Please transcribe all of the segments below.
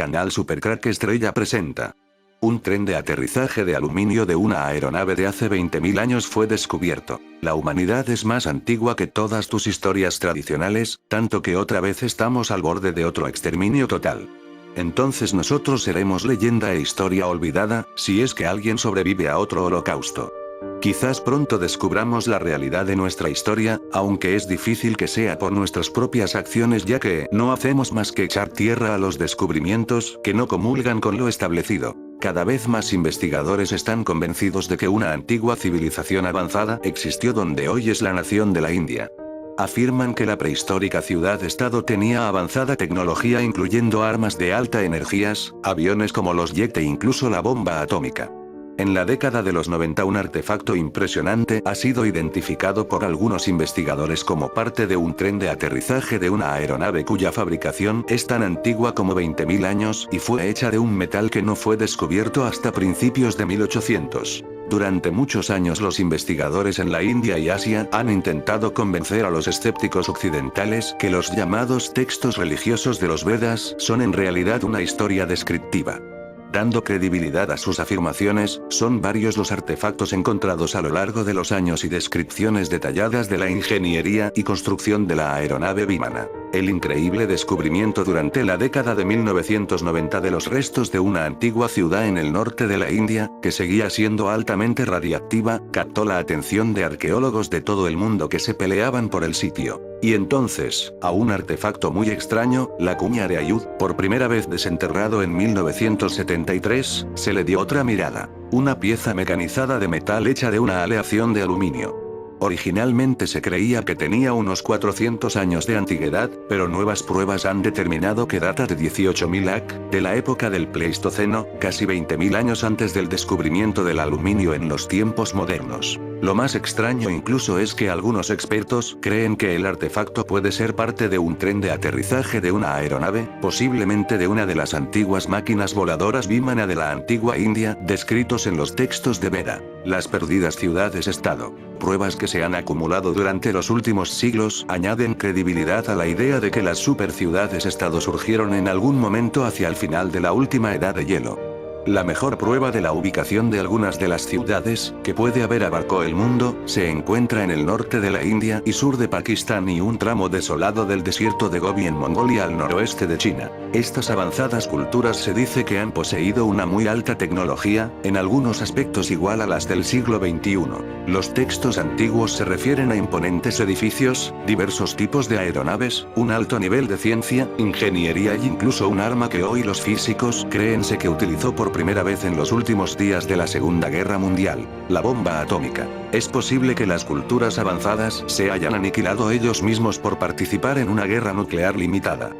Canal Supercrack Estrella presenta. Un tren de aterrizaje de aluminio de una aeronave de hace 20.000 años fue descubierto. La humanidad es más antigua que todas tus historias tradicionales, tanto que otra vez estamos al borde de otro exterminio total. Entonces nosotros seremos leyenda e historia olvidada, si es que alguien sobrevive a otro holocausto. Quizás pronto descubramos la realidad de nuestra historia, aunque es difícil que sea por nuestras propias acciones ya que no hacemos más que echar tierra a los descubrimientos que no comulgan con lo establecido. Cada vez más investigadores están convencidos de que una antigua civilización avanzada existió donde hoy es la nación de la India. Afirman que la prehistórica ciudad-estado tenía avanzada tecnología incluyendo armas de alta energías, aviones como los jet e incluso la bomba atómica. En la década de los 90 un artefacto impresionante ha sido identificado por algunos investigadores como parte de un tren de aterrizaje de una aeronave cuya fabricación es tan antigua como 20.000 años y fue hecha de un metal que no fue descubierto hasta principios de 1800. Durante muchos años los investigadores en la India y Asia han intentado convencer a los escépticos occidentales que los llamados textos religiosos de los Vedas son en realidad una historia descriptiva. Dando credibilidad a sus afirmaciones, son varios los artefactos encontrados a lo largo de los años y descripciones detalladas de la ingeniería y construcción de la aeronave Vimana. El increíble descubrimiento durante la década de 1990 de los restos de una antigua ciudad en el norte de la India, que seguía siendo altamente radiactiva, captó la atención de arqueólogos de todo el mundo que se peleaban por el sitio. Y entonces, a un artefacto muy extraño, la cuña de Ayud, por primera vez desenterrado en 1973, se le dio otra mirada. Una pieza mecanizada de metal hecha de una aleación de aluminio. Originalmente se creía que tenía unos 400 años de antigüedad, pero nuevas pruebas han determinado que data de 18.000 AC, de la época del Pleistoceno, casi 20.000 años antes del descubrimiento del aluminio en los tiempos modernos. Lo más extraño incluso es que algunos expertos creen que el artefacto puede ser parte de un tren de aterrizaje de una aeronave, posiblemente de una de las antiguas máquinas voladoras Vimana de la antigua India, descritos en los textos de Veda. Las perdidas ciudades-estado. Pruebas que se han acumulado durante los últimos siglos añaden credibilidad a la idea de que las superciudades-estado surgieron en algún momento hacia el final de la última edad de hielo. La mejor prueba de la ubicación de algunas de las ciudades que puede haber abarcó el mundo, se encuentra en el norte de la India y sur de Pakistán y un tramo desolado del desierto de Gobi en Mongolia al noroeste de China. Estas avanzadas culturas se dice que han poseído una muy alta tecnología, en algunos aspectos igual a las del siglo XXI. Los textos antiguos se refieren a imponentes edificios, diversos tipos de aeronaves, un alto nivel de ciencia, ingeniería y incluso un arma que hoy los físicos créense que utilizó por primera vez en los últimos días de la Segunda Guerra Mundial, la bomba atómica. Es posible que las culturas avanzadas se hayan aniquilado ellos mismos por participar en una guerra nuclear limitada.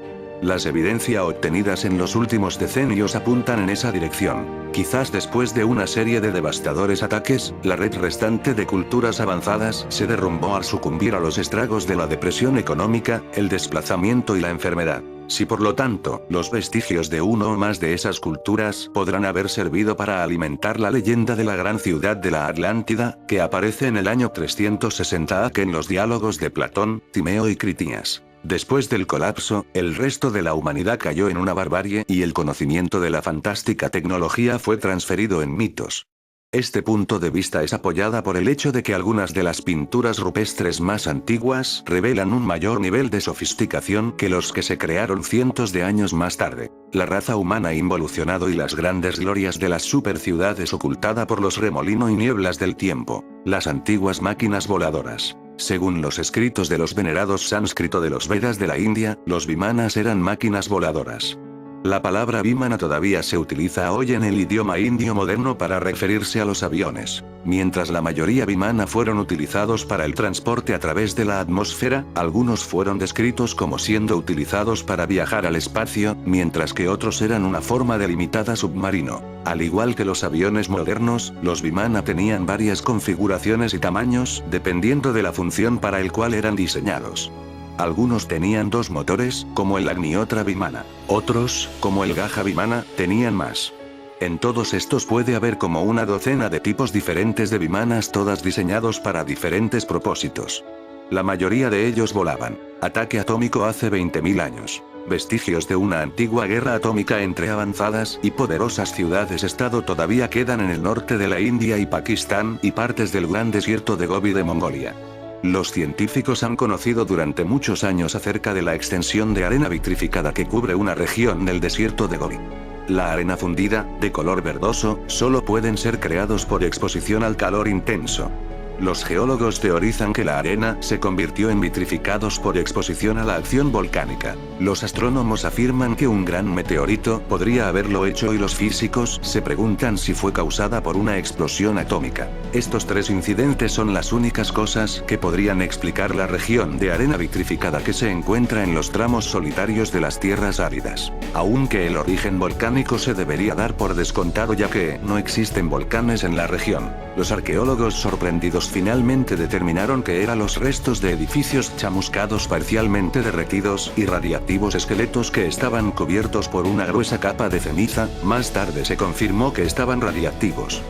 Las evidencias obtenidas en los últimos decenios apuntan en esa dirección. Quizás después de una serie de devastadores ataques, la red restante de culturas avanzadas se derrumbó al sucumbir a los estragos de la depresión económica, el desplazamiento y la enfermedad. Si por lo tanto, los vestigios de uno o más de esas culturas podrán haber servido para alimentar la leyenda de la gran ciudad de la Atlántida, que aparece en el año 360 AC en los diálogos de Platón, Timeo y Critias. Después del colapso, el resto de la humanidad cayó en una barbarie y el conocimiento de la fantástica tecnología fue transferido en mitos. Este punto de vista es apoyada por el hecho de que algunas de las pinturas rupestres más antiguas revelan un mayor nivel de sofisticación que los que se crearon cientos de años más tarde. La raza humana ha involucionado y las grandes glorias de las superciudades ocultada por los remolino y nieblas del tiempo. Las antiguas máquinas voladoras. Según los escritos de los venerados sánscrito de los Vedas de la India, los Vimanas eran máquinas voladoras. La palabra Vimana todavía se utiliza hoy en el idioma indio moderno para referirse a los aviones. Mientras la mayoría Vimana fueron utilizados para el transporte a través de la atmósfera, algunos fueron descritos como siendo utilizados para viajar al espacio, mientras que otros eran una forma delimitada submarino. Al igual que los aviones modernos, los Vimana tenían varias configuraciones y tamaños, dependiendo de la función para el cual eran diseñados. Algunos tenían dos motores, como el Agnihotra Vimana. Otros, como el Gaja Vimana, tenían más. En todos estos puede haber como una docena de tipos diferentes de Vimanas, todas diseñados para diferentes propósitos. La mayoría de ellos volaban. Ataque atómico hace 20.000 años. Vestigios de una antigua guerra atómica entre avanzadas y poderosas ciudades-estado todavía quedan en el norte de la India y Pakistán y partes del gran desierto de Gobi de Mongolia. Los científicos han conocido durante muchos años acerca de la extensión de arena vitrificada que cubre una región del desierto de Gobi. La arena fundida, de color verdoso, solo pueden ser creados por exposición al calor intenso. Los geólogos teorizan que la arena se convirtió en vitrificados por exposición a la acción volcánica. Los astrónomos afirman que un gran meteorito podría haberlo hecho y los físicos se preguntan si fue causada por una explosión atómica. Estos tres incidentes son las únicas cosas que podrían explicar la región de arena vitrificada que se encuentra en los tramos solitarios de las tierras áridas. Aunque el origen volcánico se debería dar por descontado ya que no existen volcanes en la región, los arqueólogos sorprendidos finalmente determinaron que eran los restos de edificios chamuscados parcialmente derretidos y radiactivos esqueletos que estaban cubiertos por una gruesa capa de ceniza. Más tarde se confirmó que estaban radiactivos.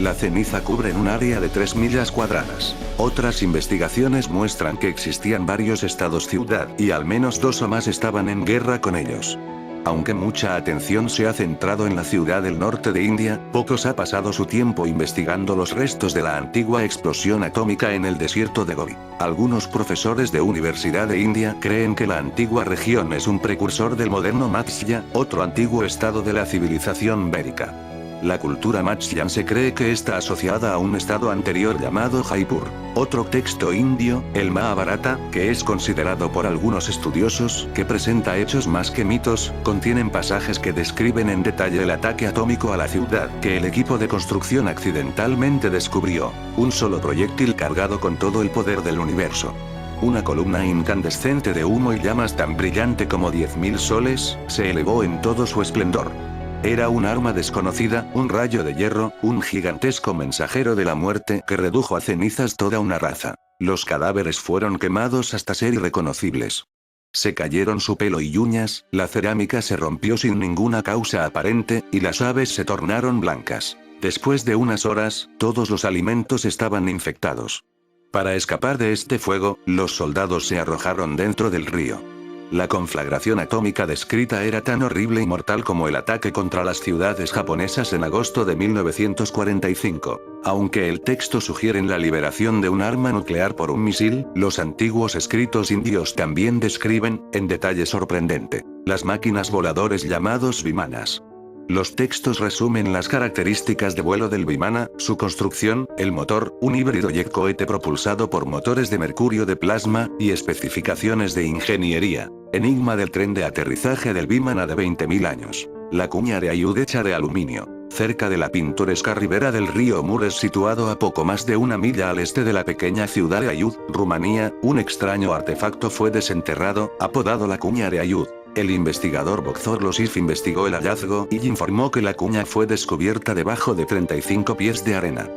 La ceniza cubre un área de 3 millas cuadradas. Otras investigaciones muestran que existían varios estados-ciudad y al menos 2 o más estaban en guerra con ellos. Aunque mucha atención se ha centrado en la ciudad del norte de India, pocos ha pasado su tiempo investigando los restos de la antigua explosión atómica en el desierto de Gobi. Algunos profesores de Universidad de India creen que la antigua región es un precursor del moderno Matsya, otro antiguo estado de la civilización védica. La cultura Matsyan se cree que está asociada a un estado anterior llamado Jaipur. Otro texto indio, el Mahabharata, que es considerado por algunos estudiosos que presenta hechos más que mitos, contienen pasajes que describen en detalle el ataque atómico a la ciudad que el equipo de construcción accidentalmente descubrió. Un solo proyectil cargado con todo el poder del universo. Una columna incandescente de humo y llamas tan brillante como 10.000 soles, se elevó en todo su esplendor. Era un arma desconocida, un rayo de hierro, un gigantesco mensajero de la muerte que redujo a cenizas toda una raza. Los cadáveres fueron quemados hasta ser irreconocibles. Se cayeron su pelo y uñas, la cerámica se rompió sin ninguna causa aparente, y las aves se tornaron blancas. Después de unas horas, todos los alimentos estaban infectados. Para escapar de este fuego, los soldados se arrojaron dentro del río. La conflagración atómica descrita era tan horrible y mortal como el ataque contra las ciudades japonesas en agosto de 1945. Aunque el texto sugiere la liberación de un arma nuclear por un misil, los antiguos escritos indios también describen, en detalle sorprendente, las máquinas voladores llamados vimanas. Los textos resumen las características de vuelo del Vimana, su construcción, el motor, un híbrido jet-cohete propulsado por motores de mercurio de plasma, y especificaciones de ingeniería. Enigma del tren de aterrizaje del Vimana de 20.000 años. La cuña de Ayud hecha de aluminio. Cerca de la pintoresca ribera del río Mures situado a poco más de 1 milla al este de la pequeña ciudad de Ayud, Rumanía, un extraño artefacto fue desenterrado, apodado la cuña de Ayud. El investigador Bogzor Losif investigó el hallazgo y informó que la cuña fue descubierta debajo de 35 pies de arena.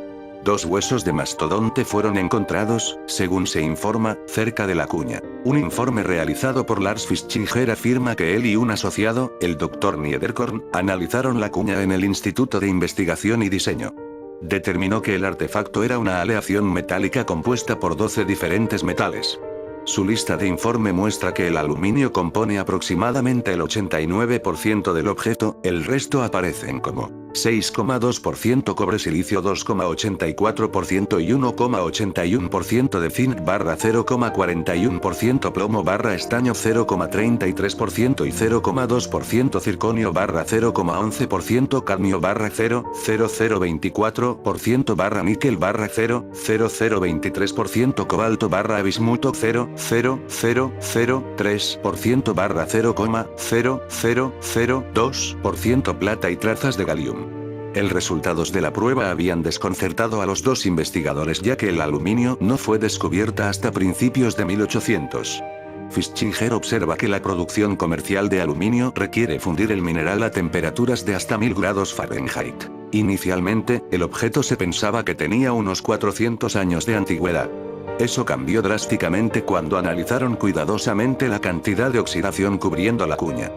2 huesos de mastodonte fueron encontrados, según se informa, cerca de la cuña. Un informe realizado por Lars Fischinger afirma que él y un asociado, el Dr. Niederkorn, analizaron la cuña en el Instituto de Investigación y Diseño. Determinó que el artefacto era una aleación metálica compuesta por 12 diferentes metales. Su lista de informe muestra que el aluminio compone aproximadamente el 89% del objeto, el resto aparecen como 6,2% cobre, silicio 2,84% y 1,81% de zinc, 0,41% plomo, estaño 0,33% y 0,2% circonio, 0,11% cadmio, 0,0024% níquel, 0,0023% cobalto, bismuto 0,0003% 0,0002% plata y trazas de galium. El resultados de la prueba habían desconcertado a los 2 investigadores ya que el aluminio no fue descubierta hasta principios de 1800. Fischinger observa que la producción comercial de aluminio requiere fundir el mineral a temperaturas de hasta 1000 grados Fahrenheit. Inicialmente, el objeto se pensaba que tenía unos 400 años de antigüedad. Eso cambió drásticamente cuando analizaron cuidadosamente la cantidad de oxidación cubriendo la cuña.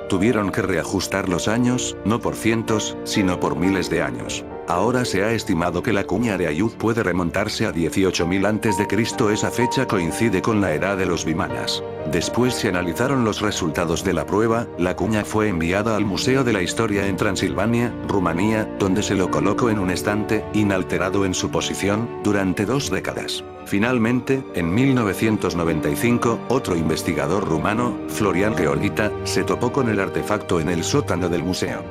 Tuvieron que reajustar los años, no por cientos, sino por miles de años. Ahora se ha estimado que la cuña de Ayud puede remontarse a 18.000 a.C. Esa fecha coincide con la edad de los vimanas. Después se analizaron los resultados de la prueba, la cuña fue enviada al Museo de la Historia en Transilvania, Rumanía, donde se lo colocó en un estante, inalterado en su posición, durante 2 décadas. Finalmente, en 1995, otro investigador rumano, Florian Georgita, se topó con el artefacto en el sótano del museo.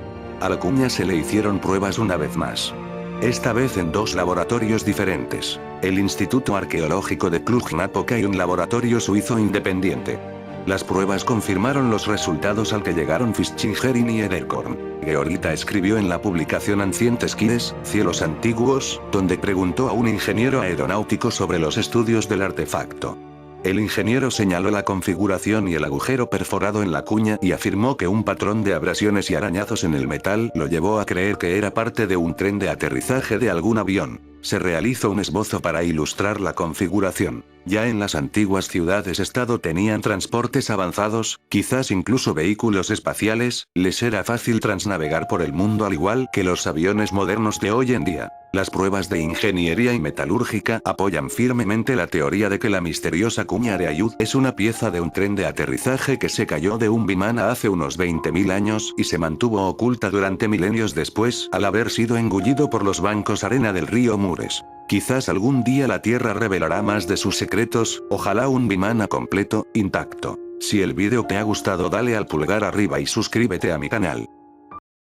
A la cuña se le hicieron pruebas una vez más. Esta vez en 2 laboratorios diferentes, el Instituto Arqueológico de Cluj-Napoca y un laboratorio suizo independiente. Las pruebas confirmaron los resultados al que llegaron Fischinger y Ederkorn. Georgita escribió en la publicación Ancient Skies, Cielos Antiguos, donde preguntó a un ingeniero aeronáutico sobre los estudios del artefacto. El ingeniero señaló la configuración y el agujero perforado en la cuña y afirmó que un patrón de abrasiones y arañazos en el metal lo llevó a creer que era parte de un tren de aterrizaje de algún avión. Se realizó un esbozo para ilustrar la configuración. Ya en las antiguas ciudades-estado tenían transportes avanzados, quizás incluso vehículos espaciales, les era fácil transnavegar por el mundo al igual que los aviones modernos de hoy en día. Las pruebas de ingeniería y metalúrgica apoyan firmemente la teoría de que la misteriosa cuña de Ayud es una pieza de un tren de aterrizaje que se cayó de un vimana hace unos 20.000 años y se mantuvo oculta durante milenios después al haber sido engullido por los bancos arena del río Mures. Quizás algún día la Tierra revelará más de sus secretos, ojalá un vimana completo, intacto. Si el vídeo te ha gustado dale al pulgar arriba y suscríbete a mi canal.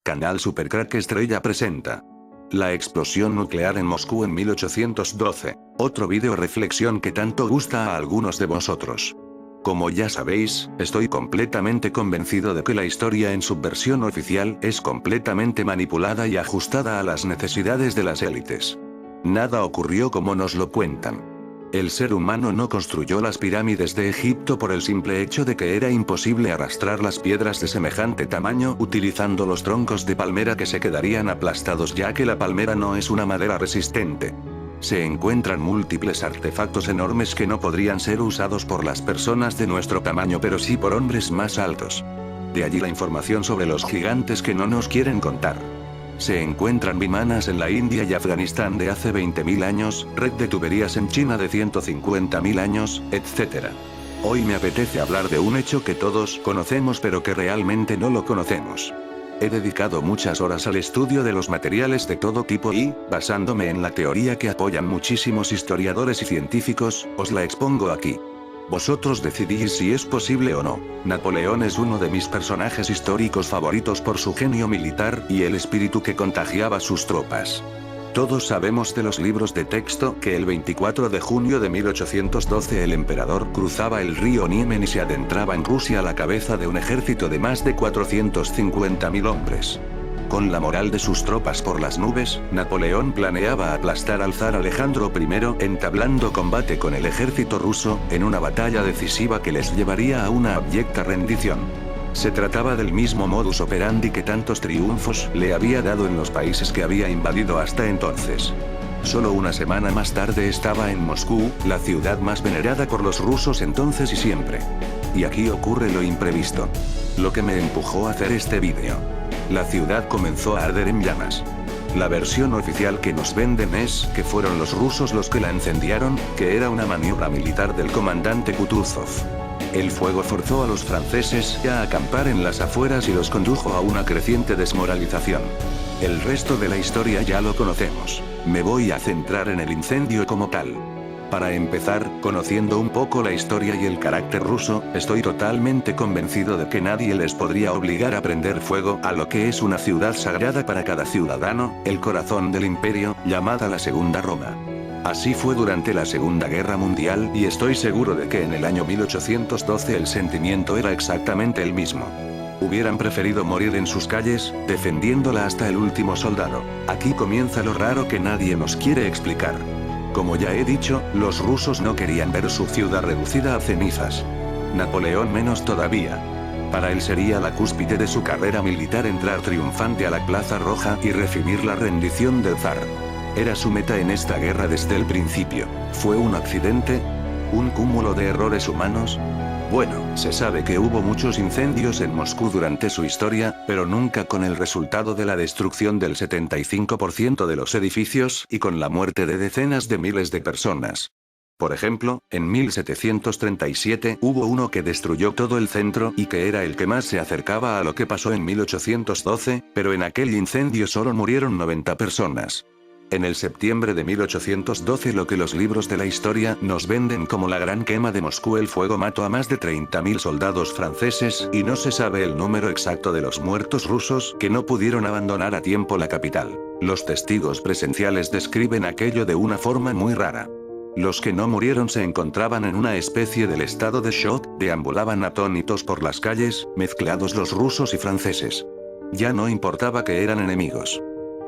Canal Supercrack Estrella presenta la explosión nuclear en Moscú en 1812. Otro vídeo reflexión que tanto gusta a algunos de vosotros. Como ya sabéis, estoy completamente convencido de que la historia en su versión oficial es completamente manipulada y ajustada a las necesidades de las élites. Nada ocurrió como nos lo cuentan. El ser humano no construyó las pirámides de Egipto por el simple hecho de que era imposible arrastrar las piedras de semejante tamaño utilizando los troncos de palmera que se quedarían aplastados ya que la palmera no es una madera resistente. Se encuentran múltiples artefactos enormes que no podrían ser usados por las personas de nuestro tamaño pero sí por hombres más altos. De allí la información sobre los gigantes que no nos quieren contar. Se encuentran vimanas en la India y Afganistán de hace 20.000 años, red de tuberías en China de 150.000 años, etc. Hoy me apetece hablar de un hecho que todos conocemos pero que realmente no lo conocemos. He dedicado muchas horas al estudio de los materiales de todo tipo y, basándome en la teoría que apoyan muchísimos historiadores y científicos, os la expongo aquí. Vosotros decidís si es posible o no. Napoleón es uno de mis personajes históricos favoritos por su genio militar y el espíritu que contagiaba sus tropas. Todos sabemos de los libros de texto que el 24 de junio de 1812 el emperador cruzaba el río Niemen y se adentraba en Rusia a la cabeza de un ejército de más de 450.000 hombres. Con la moral de sus tropas por las nubes, Napoleón planeaba aplastar al zar Alejandro I, entablando combate con el ejército ruso, en una batalla decisiva que les llevaría a una abyecta rendición. Se trataba del mismo modus operandi que tantos triunfos le había dado en los países que había invadido hasta entonces. Solo una semana más tarde estaba en Moscú, la ciudad más venerada por los rusos entonces y siempre. Y aquí ocurre lo imprevisto. Lo que me empujó a hacer este vídeo. La ciudad comenzó a arder en llamas. La versión oficial que nos venden es que fueron los rusos los que la incendiaron, que era una maniobra militar del comandante Kutuzov. El fuego forzó a los franceses a acampar en las afueras y los condujo a una creciente desmoralización. El resto de la historia ya lo conocemos. Me voy a centrar en el incendio como tal. Para empezar, conociendo un poco la historia y el carácter ruso, estoy totalmente convencido de que nadie les podría obligar a prender fuego a lo que es una ciudad sagrada para cada ciudadano, el corazón del imperio, llamada la Segunda Roma. Así fue durante la Segunda Guerra Mundial y estoy seguro de que en el año 1812 el sentimiento era exactamente el mismo. Hubieran preferido morir en sus calles, defendiéndola hasta el último soldado. Aquí comienza lo raro que nadie nos quiere explicar. Como ya he dicho, los rusos no querían ver su ciudad reducida a cenizas. Napoleón menos todavía. Para él sería la cúspide de su carrera militar entrar triunfante a la Plaza Roja y recibir la rendición del zar. Era su meta en esta guerra desde el principio. ¿Fue un accidente? ¿Un cúmulo de errores humanos? Bueno, se sabe que hubo muchos incendios en Moscú durante su historia, pero nunca con el resultado de la destrucción del 75% de los edificios y con la muerte de decenas de miles de personas. Por ejemplo, en 1737 hubo uno que destruyó todo el centro y que era el que más se acercaba a lo que pasó en 1812, pero en aquel incendio solo murieron 90 personas. En el septiembre de 1812 lo que los libros de la historia nos venden como la gran quema de Moscú, el fuego mató a más de 30.000 soldados franceses y no se sabe el número exacto de los muertos rusos que no pudieron abandonar a tiempo la capital. Los testigos presenciales describen aquello de una forma muy rara. Los que no murieron se encontraban en una especie del estado de shock, deambulaban atónitos por las calles, mezclados los rusos y franceses. Ya no importaba que eran enemigos.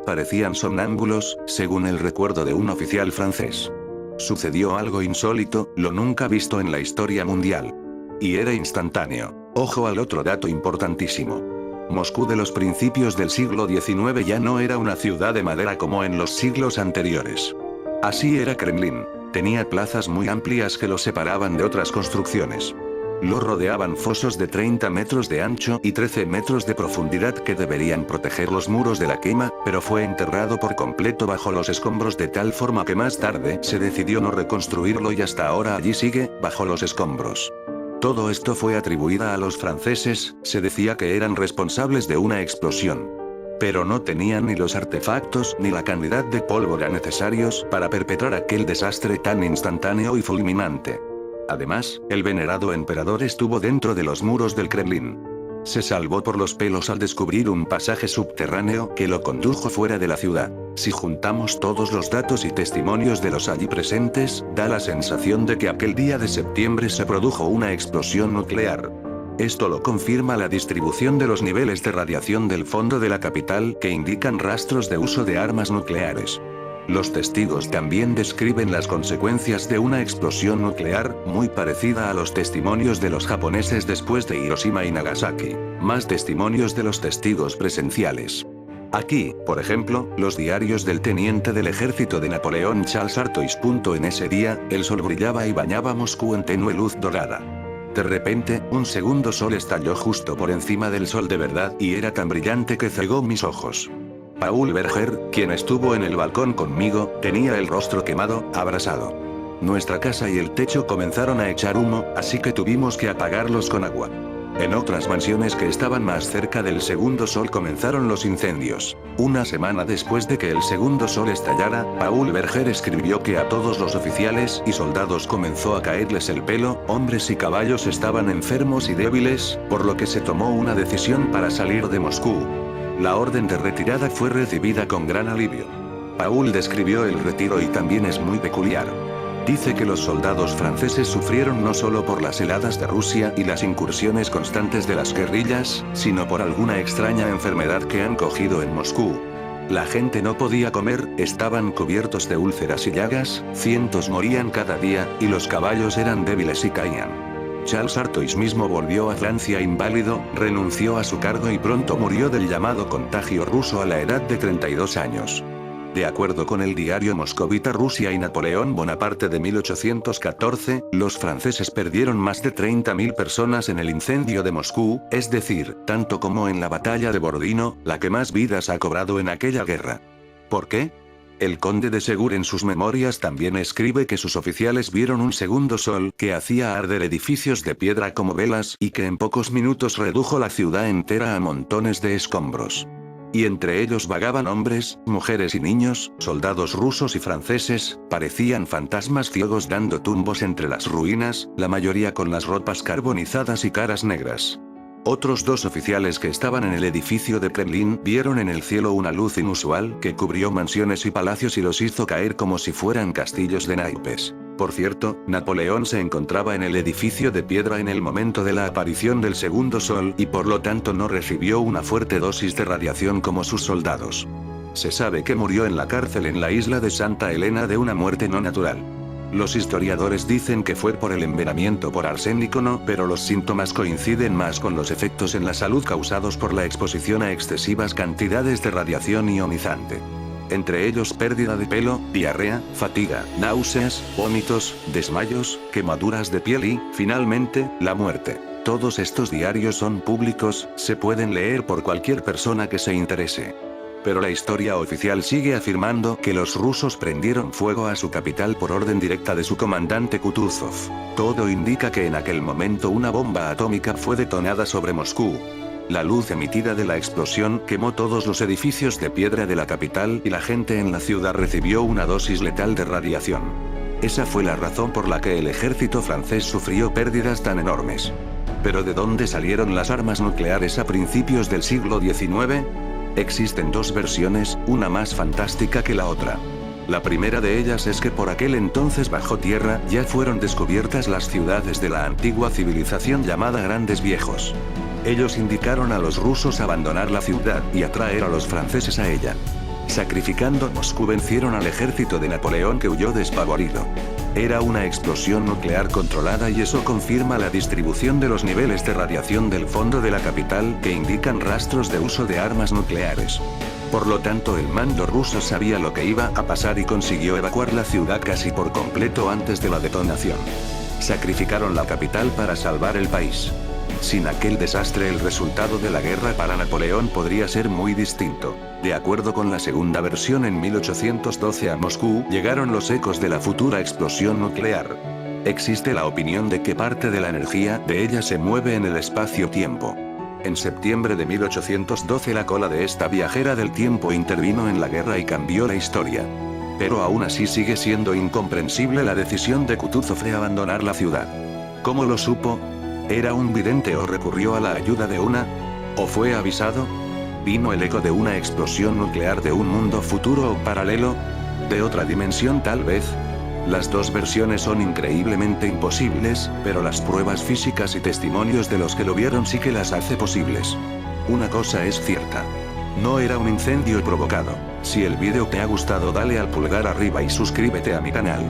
Parecían somnámbulos, según el recuerdo de un oficial francés. Sucedió algo insólito, lo nunca visto en la historia mundial. Y era instantáneo. Ojo al otro dato importantísimo. Moscú de los principios del siglo XIX ya no era una ciudad de madera como en los siglos anteriores. Así era Kremlin. Tenía plazas muy amplias que lo separaban de otras construcciones. Lo rodeaban fosos de 30 metros de ancho y 13 metros de profundidad que deberían proteger los muros de la quema, pero fue enterrado por completo bajo los escombros de tal forma que más tarde se decidió no reconstruirlo y hasta ahora allí sigue, bajo los escombros. Todo esto fue atribuida a los franceses, se decía que eran responsables de una explosión. Pero no tenían ni los artefactos ni la cantidad de pólvora necesarios para perpetrar aquel desastre tan instantáneo y fulminante. Además, el venerado emperador estuvo dentro de los muros del Kremlin. Se salvó por los pelos al descubrir un pasaje subterráneo que lo condujo fuera de la ciudad. Si juntamos todos los datos y testimonios de los allí presentes, da la sensación de que aquel día de septiembre se produjo una explosión nuclear. Esto lo confirma la distribución de los niveles de radiación del fondo de la capital que indican rastros de uso de armas nucleares. Los testigos también describen las consecuencias de una explosión nuclear, muy parecida a los testimonios de los japoneses después de Hiroshima y Nagasaki. Más testimonios de los testigos presenciales. Aquí, por ejemplo, los diarios del teniente del ejército de Napoleón Charles Artois. En ese día, el sol brillaba y bañaba Moscú en tenue luz dorada. De repente, un segundo sol estalló justo por encima del sol de verdad y era tan brillante que cegó mis ojos. Paul Berger, quien estuvo en el balcón conmigo, tenía el rostro quemado, abrasado. Nuestra casa y el techo comenzaron a echar humo, así que tuvimos que apagarlos con agua. En otras mansiones que estaban más cerca del segundo sol comenzaron los incendios. Una semana después de que el segundo sol estallara, Paul Berger escribió que a todos los oficiales y soldados comenzó a caerles el pelo, hombres y caballos estaban enfermos y débiles, por lo que se tomó una decisión para salir de Moscú. La orden de retirada fue recibida con gran alivio. Paul describió el retiro y también es muy peculiar. Dice que los soldados franceses sufrieron no solo por las heladas de Rusia y las incursiones constantes de las guerrillas, sino por alguna extraña enfermedad que han cogido en Moscú. La gente no podía comer, estaban cubiertos de úlceras y llagas, cientos morían cada día, y los caballos eran débiles y caían. Charles Artois mismo volvió a Francia inválido, renunció a su cargo y pronto murió del llamado contagio ruso a la edad de 32 años. De acuerdo con el diario moscovita Rusia y Napoleón Bonaparte de 1814, los franceses perdieron más de 30.000 personas en el incendio de Moscú, es decir, tanto como en la batalla de Borodino, la que más vidas ha cobrado en aquella guerra. ¿Por qué? El conde de Segur en sus memorias también escribe que sus oficiales vieron un segundo sol que hacía arder edificios de piedra como velas y que en pocos minutos redujo la ciudad entera a montones de escombros. Y entre ellos vagaban hombres, mujeres y niños, soldados rusos y franceses, parecían fantasmas ciegos dando tumbos entre las ruinas, la mayoría con las ropas carbonizadas y caras negras. Otros dos oficiales que estaban en el edificio de Kremlin vieron en el cielo una luz inusual que cubrió mansiones y palacios y los hizo caer como si fueran castillos de naipes. Por cierto, Napoleón se encontraba en el edificio de piedra en el momento de la aparición del segundo sol y por lo tanto no recibió una fuerte dosis de radiación como sus soldados. Se sabe que murió en la cárcel en la isla de Santa Elena de una muerte no natural. Los historiadores dicen que fue por el envenenamiento por arsénico no, pero los síntomas coinciden más con los efectos en la salud causados por la exposición a excesivas cantidades de radiación ionizante. Entre ellos pérdida de pelo, diarrea, fatiga, náuseas, vómitos, desmayos, quemaduras de piel y, finalmente, la muerte. Todos estos diarios son públicos, se pueden leer por cualquier persona que se interese. Pero la historia oficial sigue afirmando que los rusos prendieron fuego a su capital por orden directa de su comandante Kutuzov. Todo indica que en aquel momento una bomba atómica fue detonada sobre Moscú. La luz emitida de la explosión quemó todos los edificios de piedra de la capital y la gente en la ciudad recibió una dosis letal de radiación. Esa fue la razón por la que el ejército francés sufrió pérdidas tan enormes. ¿Pero de dónde salieron las armas nucleares a principios del siglo XIX? Existen dos versiones, una más fantástica que la otra. La primera de ellas es que por aquel entonces bajo tierra ya fueron descubiertas las ciudades de la antigua civilización llamada Grandes Viejos. Ellos indicaron a los rusos abandonar la ciudad y atraer a los franceses a ella. Sacrificando Moscú vencieron al ejército de Napoleón que huyó despavorido. Era una explosión nuclear controlada y eso confirma la distribución de los niveles de radiación del fondo de la capital que indican rastros de uso de armas nucleares. Por lo tanto el mando ruso sabía lo que iba a pasar y consiguió evacuar la ciudad casi por completo antes de la detonación. Sacrificaron la capital para salvar el país. Sin aquel desastre el resultado de la guerra para Napoleón podría ser muy distinto. De acuerdo con la segunda versión, en 1812 a Moscú llegaron los ecos de la futura explosión nuclear. Existe la opinión de que parte de la energía de ella se mueve en el espacio-tiempo. En septiembre de 1812 la cola de esta viajera del tiempo intervino en la guerra y cambió la historia. Pero aún así sigue siendo incomprensible la decisión de Kutuzov de abandonar la ciudad. ¿Cómo lo supo? ¿Era un vidente o recurrió a la ayuda de una? ¿O fue avisado? ¿Vino el eco de una explosión nuclear de un mundo futuro o paralelo? ¿De otra dimensión tal vez? Las dos versiones son increíblemente imposibles, pero las pruebas físicas y testimonios de los que lo vieron sí que las hace posibles. Una cosa es cierta. No era un incendio provocado. Si el vídeo te ha gustado, dale al pulgar arriba y suscríbete a mi canal.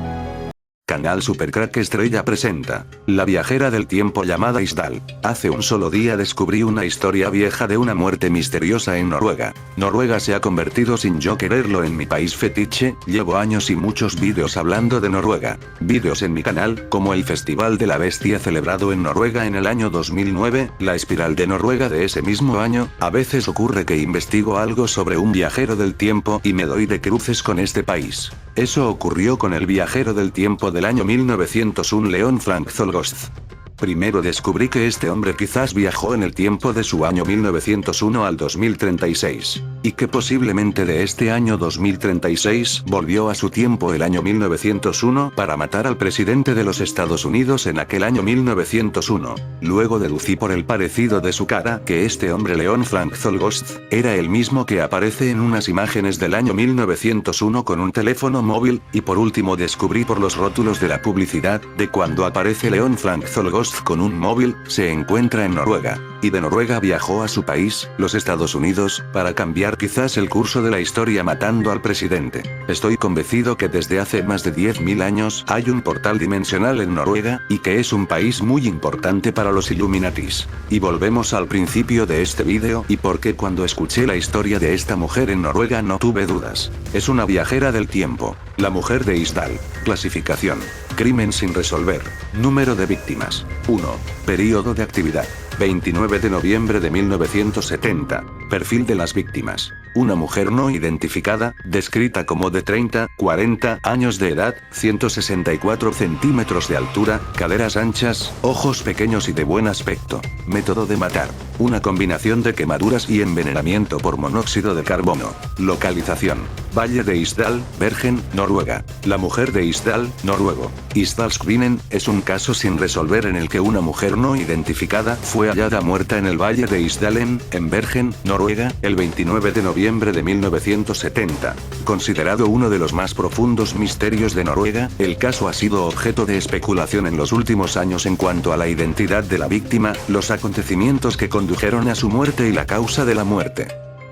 Canal Supercrack Estrella presenta La viajera del tiempo llamada Isdal. Hace un solo día descubrí una historia vieja de una muerte misteriosa en Noruega. Noruega se ha convertido sin yo quererlo en mi país fetiche. Llevo años y muchos vídeos hablando de Noruega. Vídeos en mi canal, como el Festival de la Bestia celebrado en Noruega en el año 2009, la espiral de Noruega de ese mismo año. A veces ocurre que investigo algo sobre un viajero del tiempo y me doy de cruces con este país. Eso ocurrió con el viajero del tiempo del año 1901 Leon Frank Zolgosz. Primero descubrí que este hombre quizás viajó en el tiempo de su año 1901 al 2036, y que posiblemente de este año 2036 volvió a su tiempo el año 1901 para matar al presidente de los Estados Unidos en aquel año 1901. Luego deducí por el parecido de su cara que este hombre Leon Frank Zolgosz era el mismo que aparece en unas imágenes del año 1901 con un teléfono móvil, y por último descubrí por los rótulos de la publicidad de cuando aparece Leon Frank Zolgosz con un móvil, se encuentra en Noruega, y de Noruega viajó a su país, los Estados Unidos, para cambiar quizás el curso de la historia matando al presidente. Estoy convencido que desde hace más de 10.000 años hay un portal dimensional en Noruega, y que es un país muy importante para los Illuminatis. Y volvemos al principio de este vídeo y porque cuando escuché la historia de esta mujer en Noruega no tuve dudas. Es una viajera del tiempo. La mujer de Isdal. Clasificación. Crimen sin resolver. Número de víctimas. 1. Período de actividad. 29 de noviembre de 1970. Perfil de las víctimas. Una mujer no identificada, descrita como de 30-40 años de edad, 164 centímetros de altura, caderas anchas, ojos pequeños y de buen aspecto. Método de matar. Una combinación de quemaduras y envenenamiento por monóxido de carbono. Localización. Valle de Isdal, Bergen, Noruega. La mujer de Isdal, noruego. Isdalskvinnen, es un caso sin resolver en el que una mujer no identificada fue hallada muerta en el Valle de Isdalen, en Bergen, Noruega, el 29 de noviembre de 1970. Considerado uno de los más profundos misterios de Noruega, el caso ha sido objeto de especulación en los últimos años en cuanto a la identidad de la víctima, los acontecimientos que condujeron a su muerte y la causa de la muerte.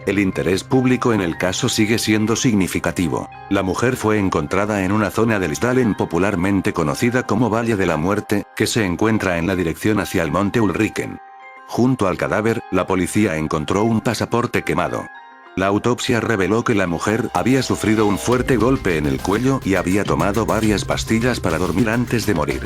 El interés público en el caso sigue siendo significativo. La mujer fue encontrada en una zona del Isdalen popularmente conocida como Valle de la Muerte, que se encuentra en la dirección hacia el monte Ulriken. Junto al cadáver, la policía encontró un pasaporte quemado. La autopsia reveló que la mujer había sufrido un fuerte golpe en el cuello y había tomado varias pastillas para dormir antes de morir.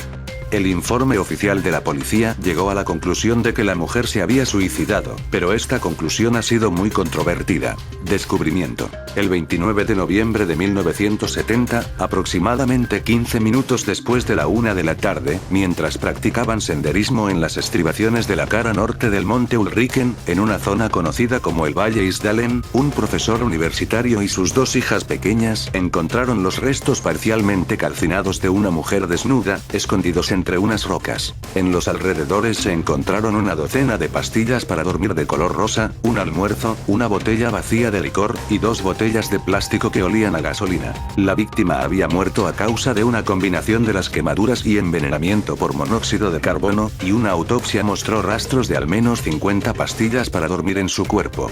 El informe oficial de la policía llegó a la conclusión de que la mujer se había suicidado, pero esta conclusión ha sido muy controvertida. Descubrimiento. El 29 de noviembre de 1970, aproximadamente 15 minutos después de la 1 de la tarde, mientras practicaban senderismo en las estribaciones de la cara norte del monte Ulriken, en una zona conocida como el Valle Isdalen, un profesor universitario y sus dos hijas pequeñas encontraron los restos parcialmente calcinados de una mujer desnuda, escondidos entre unas rocas. En los alrededores se encontraron una docena de pastillas para dormir de color rosa, un almuerzo, una botella vacía de licor, y dos botellas de plástico que olían a gasolina. La víctima había muerto a causa de una combinación de las quemaduras y envenenamiento por monóxido de carbono, y una autopsia mostró rastros de al menos 50 pastillas para dormir en su cuerpo.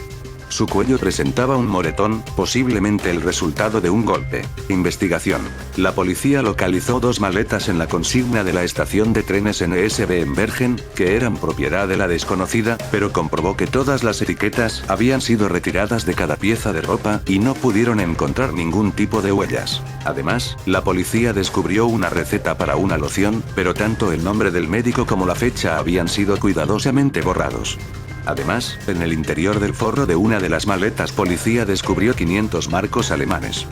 Su cuello presentaba un moretón, posiblemente el resultado de un golpe. Investigación. La policía localizó dos maletas en la consigna de la estación de trenes NSB en Bergen, que eran propiedad de la desconocida, pero comprobó que todas las etiquetas habían sido retiradas de cada pieza de ropa y no pudieron encontrar ningún tipo de huellas. Además, la policía descubrió una receta para una loción, pero tanto el nombre del médico como la fecha habían sido cuidadosamente borrados. Además, en el interior del forro de una de las maletas policía descubrió 500 marcos alemanes.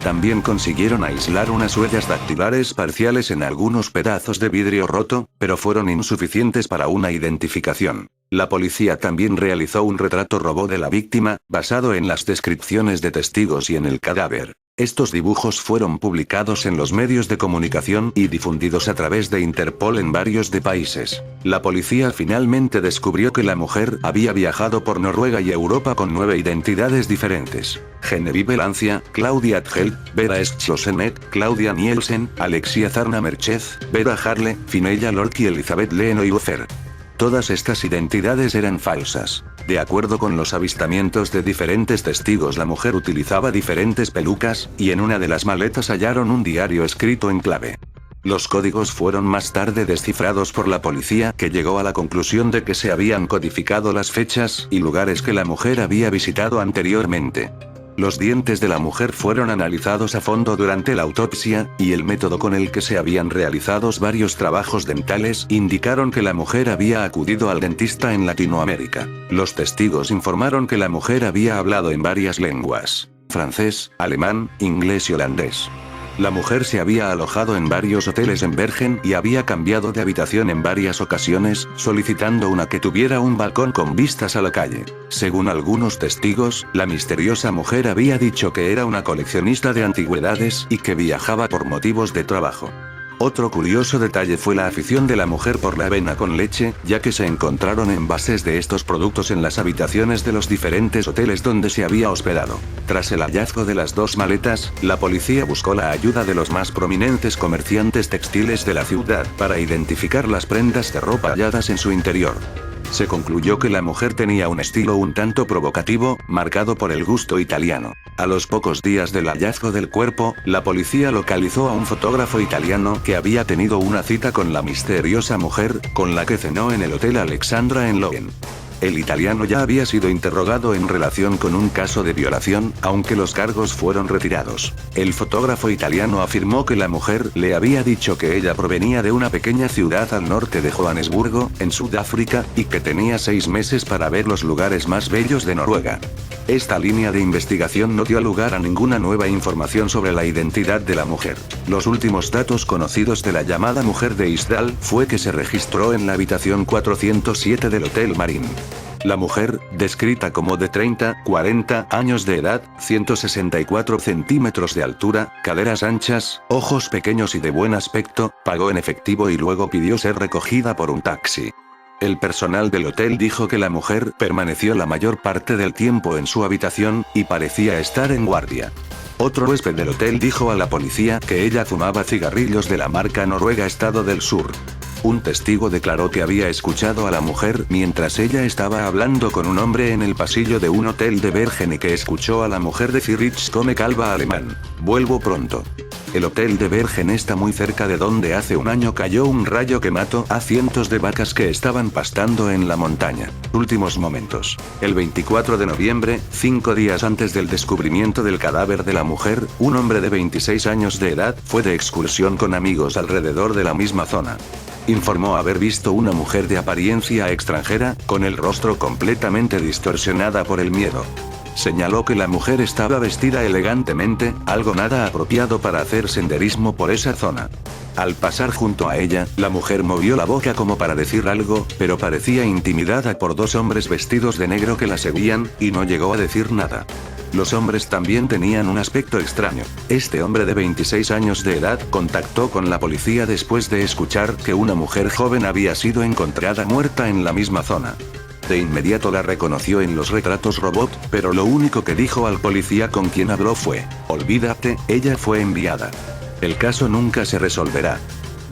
También consiguieron aislar unas huellas dactilares parciales en algunos pedazos de vidrio roto, pero fueron insuficientes para una identificación. La policía también realizó un retrato robot de la víctima, basado en las descripciones de testigos y en el cadáver. Estos dibujos fueron publicados en los medios de comunicación y difundidos a través de Interpol en varios países. La policía finalmente descubrió que la mujer había viajado por Noruega y Europa con 9 identidades diferentes. Genevieve Lancia, Claudia Adgel, Vera Schlosenet, Claudia Nielsen, Alexia Zarna-Merchez, Vera Harle, Finella Lork y Elizabeth Lenoy-Hofer. Todas estas identidades eran falsas. De acuerdo con los avistamientos de diferentes testigos, la mujer utilizaba diferentes pelucas, y en una de las maletas hallaron un diario escrito en clave. Los códigos fueron más tarde descifrados por la policía, que llegó a la conclusión de que se habían codificado las fechas y lugares que la mujer había visitado anteriormente. Los dientes de la mujer fueron analizados a fondo durante la autopsia, y el método con el que se habían realizado varios trabajos dentales indicaron que la mujer había acudido al dentista en Latinoamérica. Los testigos informaron que la mujer había hablado en varias lenguas: francés, alemán, inglés y holandés. La mujer se había alojado en varios hoteles en Bergen y había cambiado de habitación en varias ocasiones, solicitando una que tuviera un balcón con vistas a la calle. Según algunos testigos, la misteriosa mujer había dicho que era una coleccionista de antigüedades y que viajaba por motivos de trabajo. Otro curioso detalle fue la afición de la mujer por la avena con leche, ya que se encontraron envases de estos productos en las habitaciones de los diferentes hoteles donde se había hospedado. Tras el hallazgo de las dos maletas, la policía buscó la ayuda de los más prominentes comerciantes textiles de la ciudad para identificar las prendas de ropa halladas en su interior. Se concluyó que la mujer tenía un estilo un tanto provocativo, marcado por el gusto italiano. A los pocos días del hallazgo del cuerpo, la policía localizó a un fotógrafo italiano que había tenido una cita con la misteriosa mujer, con la que cenó en el Hotel Alexandra en Loen. El italiano ya había sido interrogado en relación con un caso de violación, aunque los cargos fueron retirados. El fotógrafo italiano afirmó que la mujer le había dicho que ella provenía de una pequeña ciudad al norte de Johannesburgo, en Sudáfrica, y que tenía 6 meses para ver los lugares más bellos de Noruega. Esta línea de investigación no dio lugar a ninguna nueva información sobre la identidad de la mujer. Los últimos datos conocidos de la llamada mujer de Isdal fue que se registró en la habitación 407 del Hotel Marín. La mujer, descrita como de 30-40 años de edad, 164 centímetros de altura, caderas anchas, ojos pequeños y de buen aspecto, pagó en efectivo y luego pidió ser recogida por un taxi. El personal del hotel dijo que la mujer permaneció la mayor parte del tiempo en su habitación, y parecía estar en guardia. Otro huésped del hotel dijo a la policía que ella fumaba cigarrillos de la marca Noruega Estado del Sur. Un testigo declaró que había escuchado a la mujer mientras ella estaba hablando con un hombre en el pasillo de un hotel de Bergen y que escuchó a la mujer decir "Ich komme calva alemán. Vuelvo pronto". El hotel de Bergen está muy cerca de donde hace un año cayó un rayo que mató a cientos de vacas que estaban pastando en la montaña. Últimos momentos. El 24 de noviembre, 5 días antes del descubrimiento del cadáver de la mujer, un hombre de 26 años de edad fue de excursión con amigos alrededor de la misma zona. Informó haber visto una mujer de apariencia extranjera, con el rostro completamente distorsionada por el miedo. Señaló que la mujer estaba vestida elegantemente, algo nada apropiado para hacer senderismo por esa zona. Al pasar junto a ella, la mujer movió la boca como para decir algo, pero parecía intimidada por dos hombres vestidos de negro que la seguían, y no llegó a decir nada. Los hombres también tenían un aspecto extraño. Este hombre de 26 años de edad contactó con la policía después de escuchar que una mujer joven había sido encontrada muerta en la misma zona. De inmediato la reconoció en los retratos robot, pero lo único que dijo al policía con quien habló fue: "Olvídate, ella fue enviada". El caso nunca se resolverá.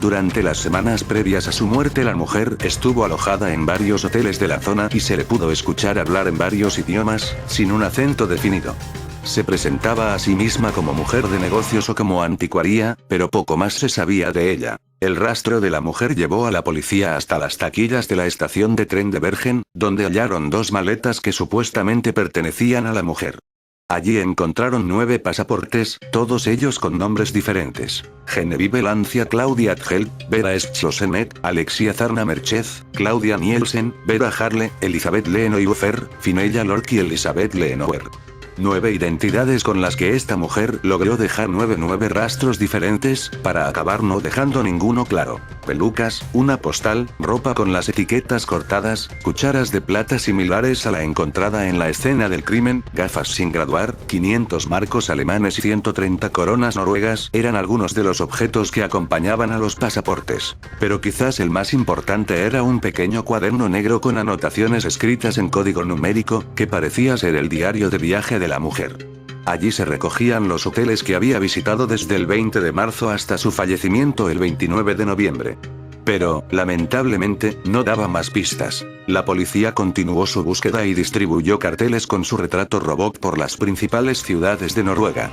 Durante las semanas previas a su muerte, la mujer estuvo alojada en varios hoteles de la zona y se le pudo escuchar hablar en varios idiomas, sin un acento definido. Se presentaba a sí misma como mujer de negocios o como anticuaria, pero poco más se sabía de ella. El rastro de la mujer llevó a la policía hasta las taquillas de la estación de tren de Bergen, donde hallaron dos maletas que supuestamente pertenecían a la mujer. Allí encontraron 9 pasaportes, todos ellos con nombres diferentes: Genevieve Lancia Claudia Adgel, Vera Schosenet, Alexia Zarna Merchez, Claudia Nielsen, Vera Harle, Elizabeth Lenoir, Finella Lork y Elizabeth Lenoir. 9 identidades con las que esta mujer logró dejar 9 rastros diferentes, para acabar no dejando ninguno claro. Pelucas, una postal, ropa con las etiquetas cortadas, cucharas de plata similares a la encontrada en la escena del crimen, gafas sin graduar, 500 marcos alemanes y 130 coronas noruegas eran algunos de los objetos que acompañaban a los pasaportes. Pero quizás el más importante era un pequeño cuaderno negro con anotaciones escritas en código numérico, que parecía ser el diario de viaje de la mujer. Allí se recogían los hoteles que había visitado desde el 20 de marzo hasta su fallecimiento el 29 de noviembre. Pero, lamentablemente, no daba más pistas. La policía continuó su búsqueda y distribuyó carteles con su retrato robot por las principales ciudades de Noruega.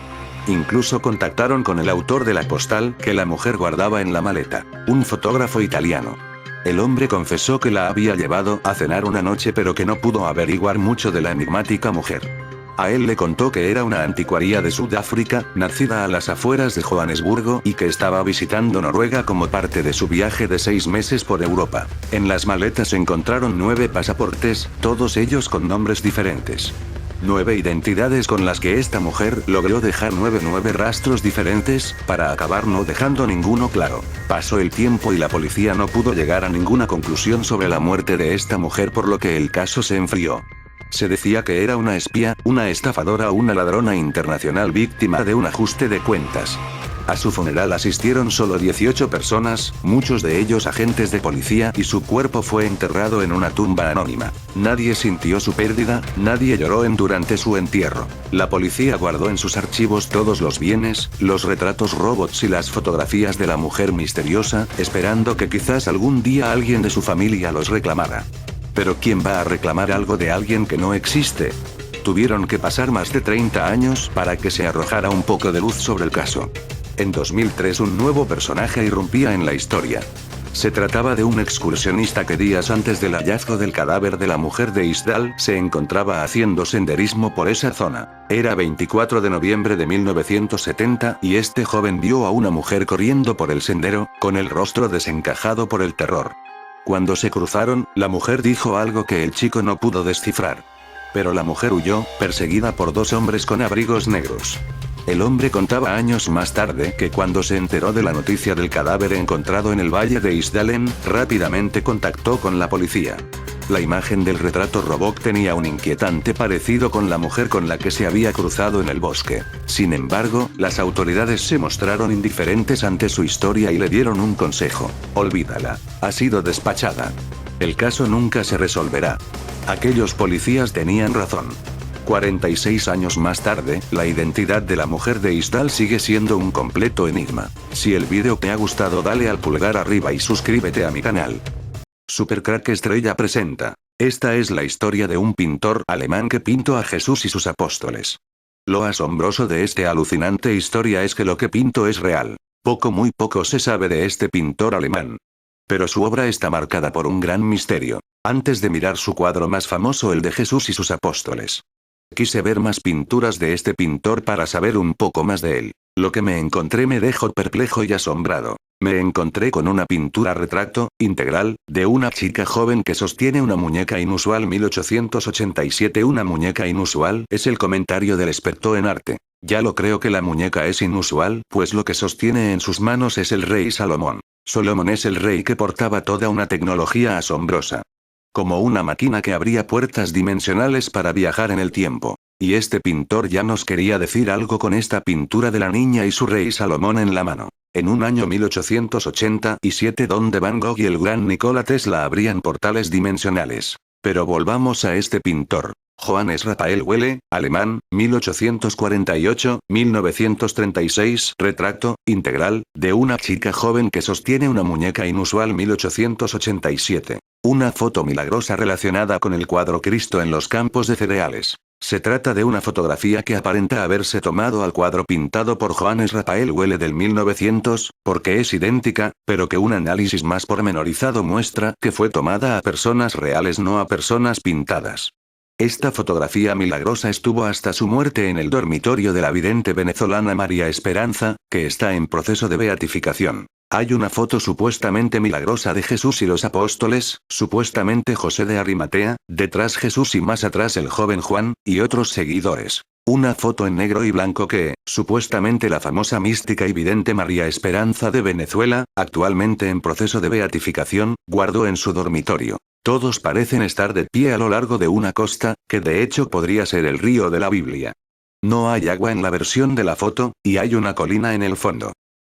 Incluso contactaron con el autor de la postal que la mujer guardaba en la maleta, un fotógrafo italiano. El hombre confesó que la había llevado a cenar una noche, pero que no pudo averiguar mucho de la enigmática mujer. A él le contó que era una anticuaria de Sudáfrica, nacida a las afueras de Johannesburgo y que estaba visitando Noruega como parte de su viaje de 6 meses por Europa. En las maletas encontraron 9 pasaportes, todos ellos con nombres diferentes. 9 identidades con las que esta mujer logró dejar 9 rastros diferentes, para acabar no dejando ninguno claro. Pasó el tiempo y la policía no pudo llegar a ninguna conclusión sobre la muerte de esta mujer, por lo que el caso se enfrió. Se decía que era una espía, una estafadora o una ladrona internacional víctima de un ajuste de cuentas. A su funeral asistieron solo 18 personas, muchos de ellos agentes de policía, y su cuerpo fue enterrado en una tumba anónima. Nadie sintió su pérdida, nadie lloró durante su entierro. La policía guardó en sus archivos todos los bienes, los retratos robots y las fotografías de la mujer misteriosa, esperando que quizás algún día alguien de su familia los reclamara. Pero ¿quién va a reclamar algo de alguien que no existe? Tuvieron que pasar más de 30 años para que se arrojara un poco de luz sobre el caso. En 2003 un nuevo personaje irrumpía en la historia. Se trataba de un excursionista que días antes del hallazgo del cadáver de la mujer de Isdal se encontraba haciendo senderismo por esa zona. Era 24 de noviembre de 1970 y este joven vio a una mujer corriendo por el sendero, con el rostro desencajado por el terror. Cuando se cruzaron, la mujer dijo algo que el chico no pudo descifrar. Pero la mujer huyó, perseguida por 2 hombres con abrigos negros. El hombre contaba años más tarde que cuando se enteró de la noticia del cadáver encontrado en el valle de Isdalen, rápidamente contactó con la policía. La imagen del retrato robot tenía un inquietante parecido con la mujer con la que se había cruzado en el bosque. Sin embargo, las autoridades se mostraron indiferentes ante su historia y le dieron un consejo: olvídala. Ha sido despachada. El caso nunca se resolverá. Aquellos policías tenían razón. 46 años más tarde, la identidad de la mujer de Isdal sigue siendo un completo enigma. Si el vídeo te ha gustado, dale al pulgar arriba y suscríbete a mi canal. Supercrack Estrella presenta. Esta es la historia de un pintor alemán que pintó a Jesús y sus apóstoles. Lo asombroso de esta alucinante historia es que lo que pinto es real. Muy poco se sabe de este pintor alemán. Pero su obra está marcada por un gran misterio. Antes de mirar su cuadro más famoso, el de Jesús y sus apóstoles, quise ver más pinturas de este pintor para saber un poco más de él. Lo que me encontré me dejó perplejo y asombrado. Me encontré con una pintura retrato, integral, de una chica joven que sostiene una muñeca inusual. 1887. Una muñeca inusual es el comentario del experto en arte. Ya lo creo que la muñeca es inusual, pues lo que sostiene en sus manos es el rey Salomón. Solomón es el rey que portaba toda una tecnología asombrosa. Como una máquina que abría puertas dimensionales para viajar en el tiempo. Y este pintor ya nos quería decir algo con esta pintura de la niña y su rey Salomón en la mano. En un año 1887 donde Van Gogh y el gran Nikola Tesla abrían portales dimensionales. Pero volvamos a este pintor. Johannes Raphael Welle, alemán, 1848-1936. Retrato, integral, de una chica joven que sostiene una muñeca inusual. 1887. Una foto milagrosa relacionada con el cuadro Cristo en los campos de cereales. Se trata de una fotografía que aparenta haberse tomado al cuadro pintado por Johannes Raphael Welle del 1900, porque es idéntica, pero que un análisis más pormenorizado muestra que fue tomada a personas reales, no a personas pintadas. Esta fotografía milagrosa estuvo hasta su muerte en el dormitorio de la vidente venezolana María Esperanza, que está en proceso de beatificación. Hay una foto supuestamente milagrosa de Jesús y los apóstoles, supuestamente José de Arimatea, detrás Jesús y más atrás el joven Juan, y otros seguidores. Una foto en negro y blanco que, supuestamente la famosa mística y vidente María Esperanza de Venezuela, actualmente en proceso de beatificación, guardó en su dormitorio. Todos parecen estar de pie a lo largo de una costa, que de hecho podría ser el río de la Biblia. No hay agua en la versión de la foto, y hay una colina en el fondo.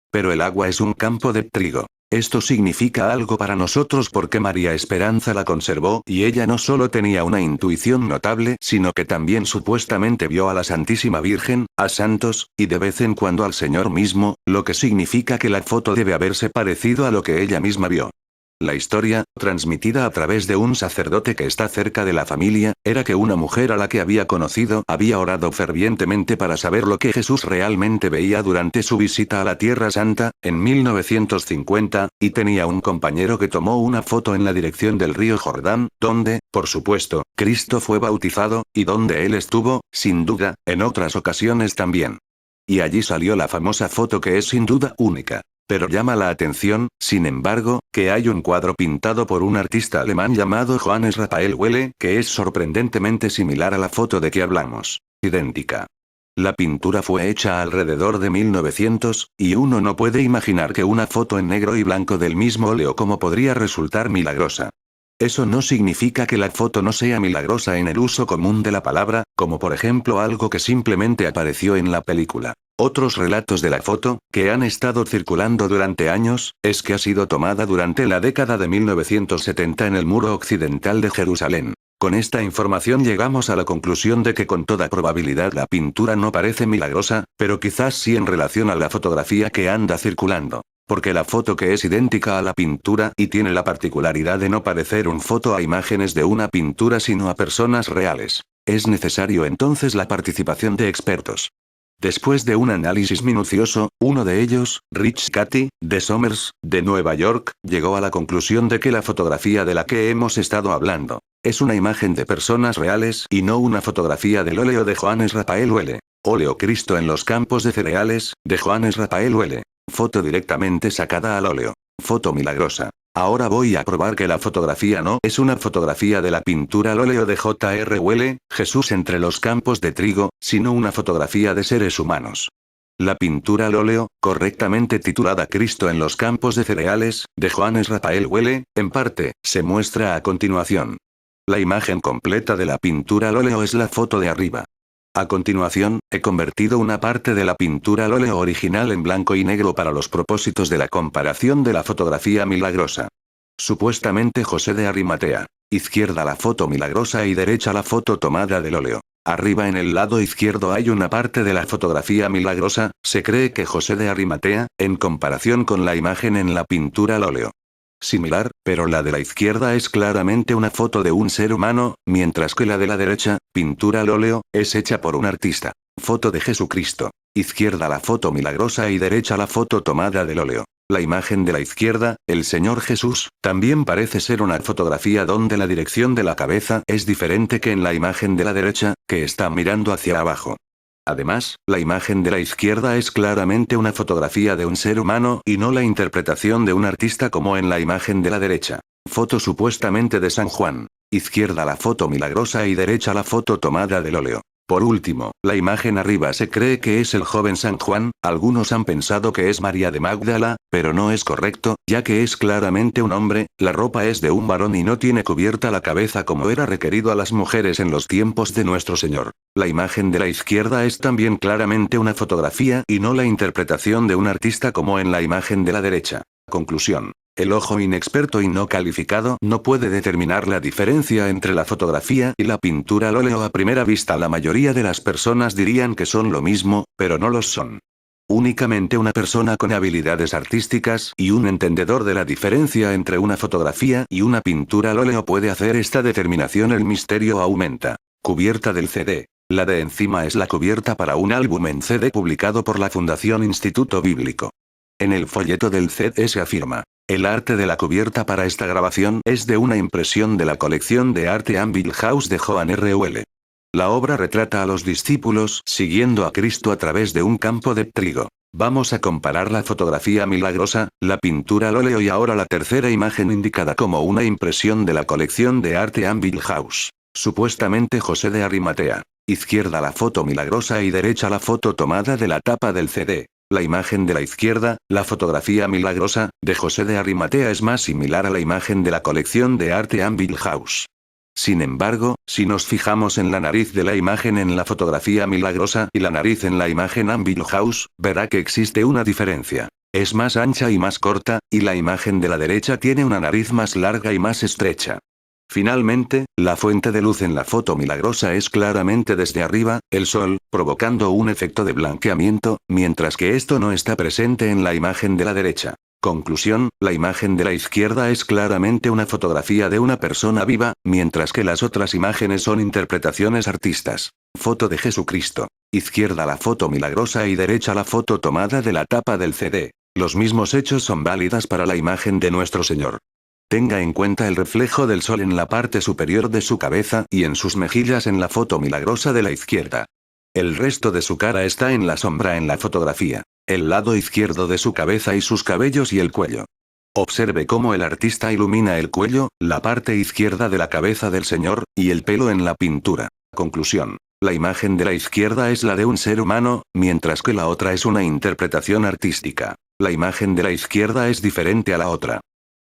Pero el agua es un campo de trigo. Esto significa algo para nosotros porque María Esperanza la conservó y ella no solo tenía una intuición notable, sino que también supuestamente vio a la Santísima Virgen, a santos, y de vez en cuando al Señor mismo, lo que significa que la foto debe haberse parecido a lo que ella misma vio. La historia, transmitida a través de un sacerdote que está cerca de la familia, era que una mujer a la que había conocido había orado fervientemente para saber lo que Jesús realmente veía durante su visita a la Tierra Santa, en 1950, y tenía un compañero que tomó una foto en la dirección del río Jordán, donde, por supuesto, Cristo fue bautizado, y donde él estuvo, sin duda, en otras ocasiones también. Y allí salió la famosa foto que es sin duda única. Pero llama la atención, sin embargo, que hay un cuadro pintado por un artista alemán llamado Johannes Raphael Welle, que es sorprendentemente similar a la foto de que hablamos. Idéntica. La pintura fue hecha alrededor de 1900, y uno no puede imaginar que una foto en negro y blanco del mismo óleo como podría resultar milagrosa. Eso no significa que la foto no sea milagrosa en el uso común de la palabra, como por ejemplo algo que simplemente apareció en la película. Otros relatos de la foto, que han estado circulando durante años, es que ha sido tomada durante la década de 1970 en el muro occidental de Jerusalén. Con esta información llegamos a la conclusión de que con toda probabilidad la pintura no parece milagrosa, pero quizás sí en relación a la fotografía que anda circulando. Porque la foto que es idéntica a la pintura y tiene la particularidad de no parecer un foto a imágenes de una pintura sino a personas reales. Es necesario entonces la participación de expertos. Después de un análisis minucioso, uno de ellos, Rich Cathy, de Somers, de Nueva York, llegó a la conclusión de que la fotografía de la que hemos estado hablando es una imagen de personas reales y no una fotografía del óleo de Johannes Raphael Welle. Óleo Cristo en los campos de cereales, de Johannes Raphael Welle. Foto directamente sacada al óleo. Foto milagrosa. Ahora voy a probar que la fotografía no es una fotografía de la pintura al óleo de J.R. Welle, Jesús entre los campos de trigo, sino una fotografía de seres humanos. La pintura al óleo, correctamente titulada Cristo en los campos de cereales, de Johannes Raphael Welle, en parte, se muestra a continuación. La imagen completa de la pintura al óleo es la foto de arriba. A continuación, he convertido una parte de la pintura al óleo original en blanco y negro para los propósitos de la comparación de la fotografía milagrosa. Supuestamente José de Arimatea. Izquierda la foto milagrosa y derecha la foto tomada del óleo. Arriba en el lado izquierdo hay una parte de la fotografía milagrosa, se cree que José de Arimatea, en comparación con la imagen en la pintura al óleo. Similar, pero la de la izquierda es claramente una foto de un ser humano, mientras que la de la derecha, pintura al óleo, es hecha por un artista. Foto de Jesucristo. Izquierda la foto milagrosa y derecha la foto tomada del óleo. La imagen de la izquierda, el Señor Jesús, también parece ser una fotografía donde la dirección de la cabeza es diferente que en la imagen de la derecha, que está mirando hacia abajo. Además, la imagen de la izquierda es claramente una fotografía de un ser humano y no la interpretación de un artista como en la imagen de la derecha. Foto supuestamente de San Juan. Izquierda la foto milagrosa y derecha la foto tomada del óleo. Por último, la imagen arriba se cree que es el joven San Juan, algunos han pensado que es María de Magdala, pero no es correcto, ya que es claramente un hombre, la ropa es de un varón y no tiene cubierta la cabeza como era requerido a las mujeres en los tiempos de nuestro Señor. La imagen de la izquierda es también claramente una fotografía y no la interpretación de un artista como en la imagen de la derecha. Conclusión. El ojo inexperto y no calificado no puede determinar la diferencia entre la fotografía y la pintura al óleo a primera vista. La mayoría de las personas dirían que son lo mismo, pero no lo son. Únicamente una persona con habilidades artísticas y un entendedor de la diferencia entre una fotografía y una pintura al óleo puede hacer esta determinación. El misterio aumenta. Cubierta del CD. La de encima es la cubierta para un álbum en CD publicado por la Fundación Instituto Bíblico. En el folleto del CD se afirma: el arte de la cubierta para esta grabación es de una impresión de la colección de arte Anvil House de Joan R.Ull. La obra retrata a los discípulos siguiendo a Cristo a través de un campo de trigo. Vamos a comparar la fotografía milagrosa, la pintura al óleo y ahora la tercera imagen indicada como una impresión de la colección de arte Anvil House. Supuestamente José de Arimatea. Izquierda la foto milagrosa y derecha la foto tomada de la tapa del CD. La imagen de la izquierda, la fotografía milagrosa, de José de Arimatea es más similar a la imagen de la colección de arte Anvil House. Sin embargo, si nos fijamos en la nariz de la imagen en la fotografía milagrosa y la nariz en la imagen Anvil House, verá que existe una diferencia. Es más ancha y más corta, y la imagen de la derecha tiene una nariz más larga y más estrecha. Finalmente, la fuente de luz en la foto milagrosa es claramente desde arriba, el sol, provocando un efecto de blanqueamiento, mientras que esto no está presente en la imagen de la derecha. Conclusión, la imagen de la izquierda es claramente una fotografía de una persona viva, mientras que las otras imágenes son interpretaciones artistas. Foto de Jesucristo. Izquierda la foto milagrosa y derecha la foto tomada de la tapa del CD. Los mismos hechos son válidas para la imagen de nuestro Señor. Tenga en cuenta el reflejo del sol en la parte superior de su cabeza y en sus mejillas en la foto milagrosa de la izquierda. El resto de su cara está en la sombra en la fotografía. El lado izquierdo de su cabeza y sus cabellos y el cuello. Observe cómo el artista ilumina el cuello, la parte izquierda de la cabeza del Señor, y el pelo en la pintura. Conclusión. La imagen de la izquierda es la de un ser humano, mientras que la otra es una interpretación artística. La imagen de la izquierda es diferente a la otra.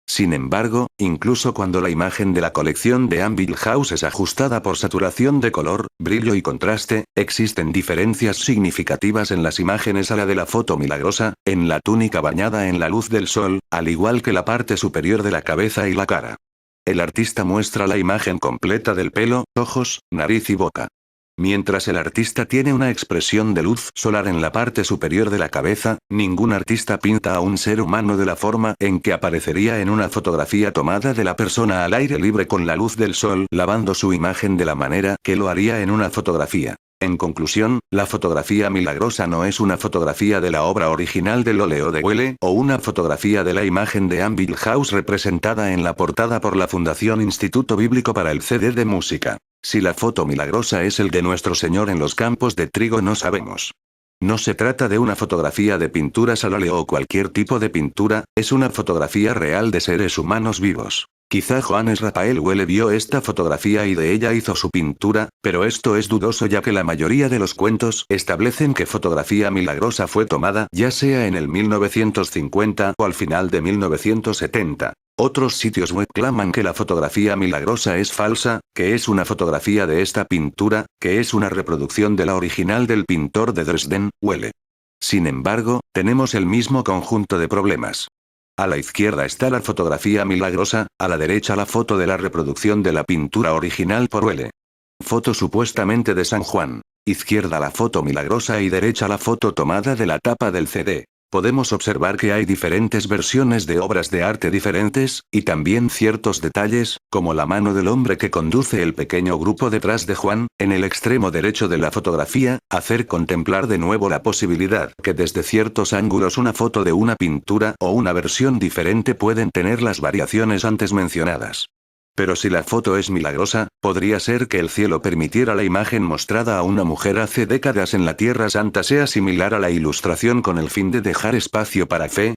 Sin embargo, incluso cuando la imagen de la colección de Anvil House es ajustada por saturación de color, brillo y contraste, existen diferencias significativas en las imágenes a la de la foto milagrosa, en la túnica bañada en la luz del sol, al igual que la parte superior de la cabeza y la cara. El artista muestra la imagen completa del pelo, ojos, nariz y boca. Mientras el artista tiene una expresión de luz solar en la parte superior de la cabeza, ningún artista pinta a un ser humano de la forma en que aparecería en una fotografía tomada de la persona al aire libre con la luz del sol lavando su imagen de la manera que lo haría en una fotografía. En conclusión, la fotografía milagrosa no es una fotografía de la obra original del óleo de Goelle o una fotografía de la imagen de Anvil House representada en la portada por la Fundación Instituto Bíblico para el CD de música. Si la foto milagrosa es el de nuestro Señor en los campos de trigo no sabemos. No se trata de una fotografía de pinturas al óleo o cualquier tipo de pintura, es una fotografía real de seres humanos vivos. Quizá Johannes Raphael Ulle vio esta fotografía y de ella hizo su pintura, pero esto es dudoso ya que la mayoría de los cuentos establecen que fotografía milagrosa fue tomada ya sea en el 1950 o al final de 1970. Otros sitios web claman que la fotografía milagrosa es falsa, que es una fotografía de esta pintura, que es una reproducción de la original del pintor de Dresden, Ulle. Sin embargo, tenemos el mismo conjunto de problemas. A la izquierda está la fotografía milagrosa, a la derecha la foto de la reproducción de la pintura original por Ulle. Foto supuestamente de San Juan. Izquierda la foto milagrosa y derecha la foto tomada de la tapa del CD. Podemos observar que hay diferentes versiones de obras de arte diferentes, y también ciertos detalles, como la mano del hombre que conduce el pequeño grupo detrás de Juan, en el extremo derecho de la fotografía, hacer contemplar de nuevo la posibilidad que desde ciertos ángulos una foto de una pintura o una versión diferente pueden tener las variaciones antes mencionadas. Pero si la foto es milagrosa, podría ser que el cielo permitiera la imagen mostrada a una mujer hace décadas en la Tierra Santa sea similar a la ilustración con el fin de dejar espacio para fe.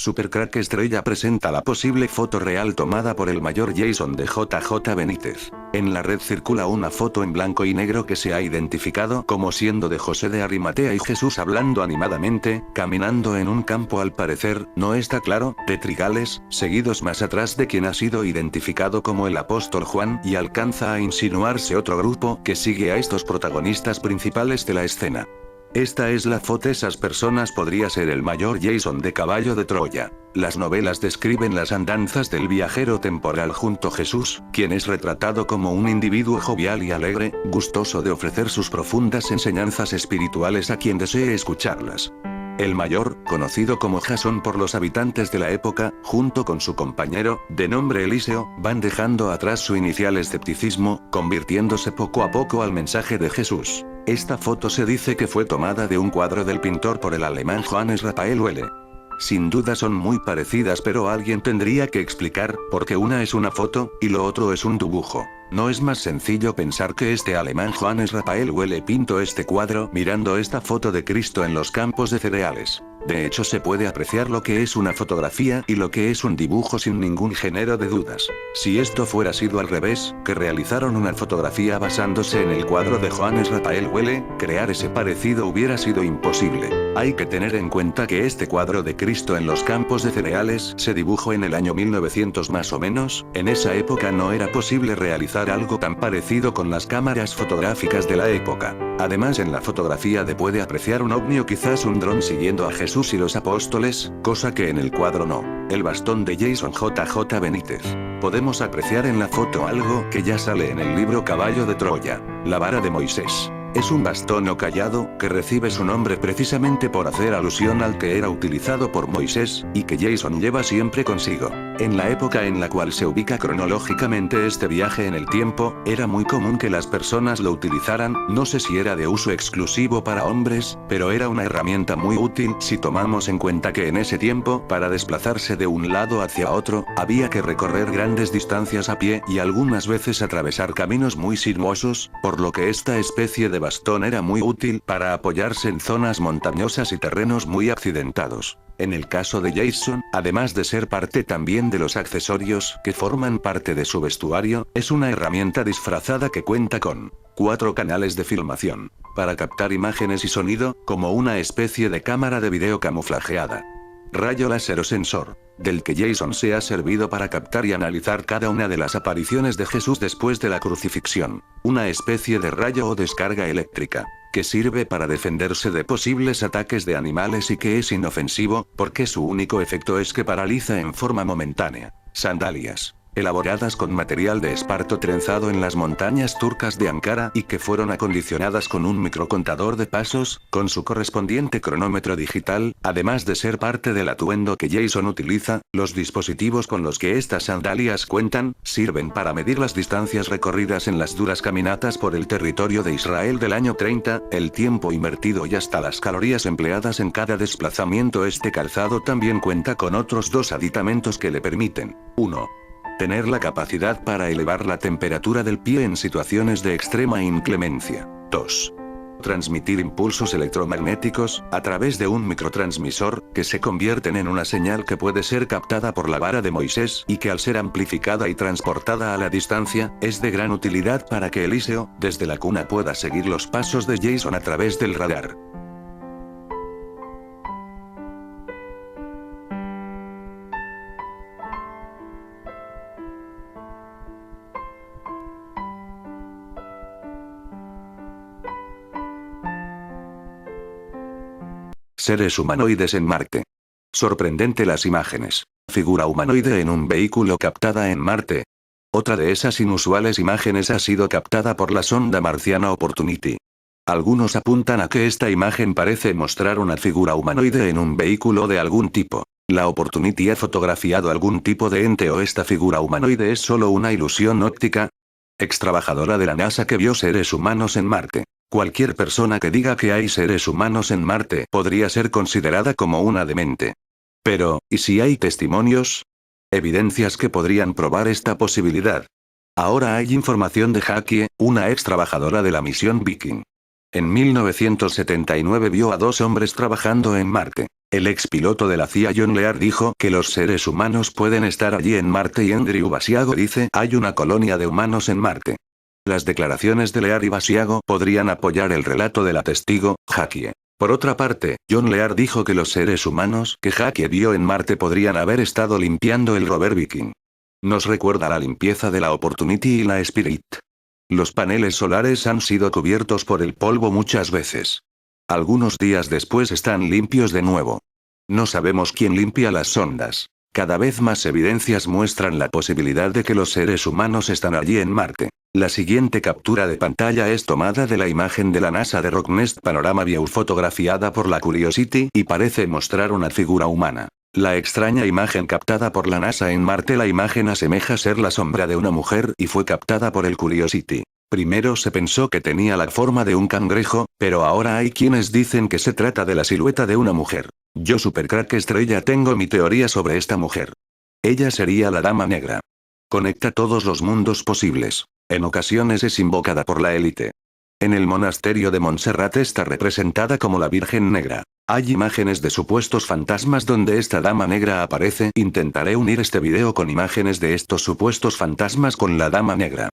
Supercrack Estrella presenta la posible foto real tomada por el mayor Jason de JJ Benítez. En la red circula una foto en blanco y negro que se ha identificado como siendo de José de Arimatea y Jesús hablando animadamente, caminando en un campo al parecer, no está claro, de trigales, seguidos más atrás de quien ha sido identificado como el apóstol Juan y alcanza a insinuarse otro grupo que sigue a estos protagonistas principales de la escena. Esta es la foto. Esas personas podría ser el mayor Jason de Caballo de Troya. Las novelas describen las andanzas del viajero temporal junto a Jesús, quien es retratado como un individuo jovial y alegre, gustoso de ofrecer sus profundas enseñanzas espirituales a quien desee escucharlas. El mayor, conocido como Jasón por los habitantes de la época, junto con su compañero, de nombre Eliseo, van dejando atrás su inicial escepticismo, convirtiéndose poco a poco al mensaje de Jesús. Esta foto se dice que fue tomada de un cuadro del pintor por el alemán Johannes Raphael Welle. Sin duda son muy parecidas, pero alguien tendría que explicar por qué una es una foto, y lo otro es un dibujo. ¿No es más sencillo pensar que este alemán Johannes Raphael Welle pintó este cuadro mirando esta foto de Cristo en los campos de cereales? De hecho, se puede apreciar lo que es una fotografía y lo que es un dibujo sin ningún género de dudas. Si esto fuera sido al revés, que realizaron una fotografía basándose en el cuadro de Johannes Raphael Welle, crear ese parecido hubiera sido imposible. Hay que tener en cuenta que este cuadro de Cristo en los campos de cereales se dibujó en el año 1900 más o menos. En esa época no era posible realizar algo tan parecido con las cámaras fotográficas de la época. Además, en la fotografía de puede apreciar un ovni o quizás un dron siguiendo a Jesús y los apóstoles, cosa que en el cuadro no. El bastón de Jason JJ Benítez. Podemos apreciar en la foto algo que ya sale en el libro Caballo de Troya, la vara de Moisés. Es un bastón o cayado, que recibe su nombre precisamente por hacer alusión al que era utilizado por Moisés, y que Jason lleva siempre consigo. En la época en la cual se ubica cronológicamente este viaje en el tiempo, era muy común que las personas lo utilizaran, no sé si era de uso exclusivo para hombres, pero era una herramienta muy útil si tomamos en cuenta que en ese tiempo, para desplazarse de un lado hacia otro, había que recorrer grandes distancias a pie y algunas veces atravesar caminos muy sinuosos, por lo que esta especie de bastón era muy útil para apoyarse en zonas montañosas y terrenos muy accidentados. En el caso de Jason, además de ser parte también de los accesorios que forman parte de su vestuario, es una herramienta disfrazada que cuenta con 4 canales de filmación, para captar imágenes y sonido, como una especie de cámara de video camuflajeada. Rayo láser o sensor, del que Jason se ha servido para captar y analizar cada una de las apariciones de Jesús después de la crucifixión. Una especie de rayo o descarga eléctrica, que sirve para defenderse de posibles ataques de animales y que es inofensivo, porque su único efecto es que paraliza en forma momentánea. Sandalias, elaboradas con material de esparto trenzado en las montañas turcas de Ankara y que fueron acondicionadas con un microcontador de pasos, con su correspondiente cronómetro digital, además de ser parte del atuendo que Jason utiliza. Los dispositivos con los que estas sandalias cuentan, sirven para medir las distancias recorridas en las duras caminatas por el territorio de Israel del año 30, el tiempo invertido y hasta las calorías empleadas en cada desplazamiento. Este calzado también cuenta con otros 2 aditamentos que le permiten: 1. Tener la capacidad para elevar la temperatura del pie en situaciones de extrema inclemencia. 2. Transmitir impulsos electromagnéticos, a través de un microtransmisor, que se convierten en una señal que puede ser captada por la vara de Moisés y que al ser amplificada y transportada a la distancia, es de gran utilidad para que Eliseo, desde la cuna, pueda seguir los pasos de Jason a través del radar. Seres humanoides en Marte. Sorprendente las imágenes. Figura humanoide en un vehículo captada en Marte. Otra de esas inusuales imágenes ha sido captada por la sonda marciana Opportunity. Algunos apuntan a que esta imagen parece mostrar una figura humanoide en un vehículo de algún tipo. La Opportunity ha fotografiado algún tipo de ente o esta figura humanoide es solo una ilusión óptica. Extrabajadora de la NASA que vio seres humanos en Marte. Cualquier persona que diga que hay seres humanos en Marte podría ser considerada como una demente. Pero, ¿y si hay testimonios? Evidencias que podrían probar esta posibilidad. Ahora hay información de Jackie, una ex trabajadora de la misión Viking. En 1979 vio a 2 hombres trabajando en Marte. El ex piloto de la CIA John Lear dijo que los seres humanos pueden estar allí en Marte y Andrew Basiago dice hay una colonia de humanos en Marte. Las declaraciones de Lear y Basiago podrían apoyar el relato de la testigo, Jackie. Por otra parte, John Lear dijo que los seres humanos que Jackie vio en Marte podrían haber estado limpiando el rover Viking. Nos recuerda la limpieza de la Opportunity y la Spirit. Los paneles solares han sido cubiertos por el polvo muchas veces. Algunos días después están limpios de nuevo. No sabemos quién limpia las sondas. Cada vez más evidencias muestran la posibilidad de que los seres humanos están allí en Marte. La siguiente captura de pantalla es tomada de la imagen de la NASA de Rocknest Panorama View fotografiada por la Curiosity y parece mostrar una figura humana. La extraña imagen captada por la NASA en Marte. La imagen asemeja ser la sombra de una mujer y fue captada por el Curiosity. Primero se pensó que tenía la forma de un cangrejo, pero ahora hay quienes dicen que se trata de la silueta de una mujer. Yo Supercrack Estrella tengo mi teoría sobre esta mujer. Ella sería la Dama Negra. Conecta todos los mundos posibles. En ocasiones es invocada por la élite. En el monasterio de Montserrat está representada como la Virgen Negra. Hay imágenes de supuestos fantasmas donde esta Dama Negra aparece. Intentaré unir este video con imágenes de estos supuestos fantasmas con la Dama Negra.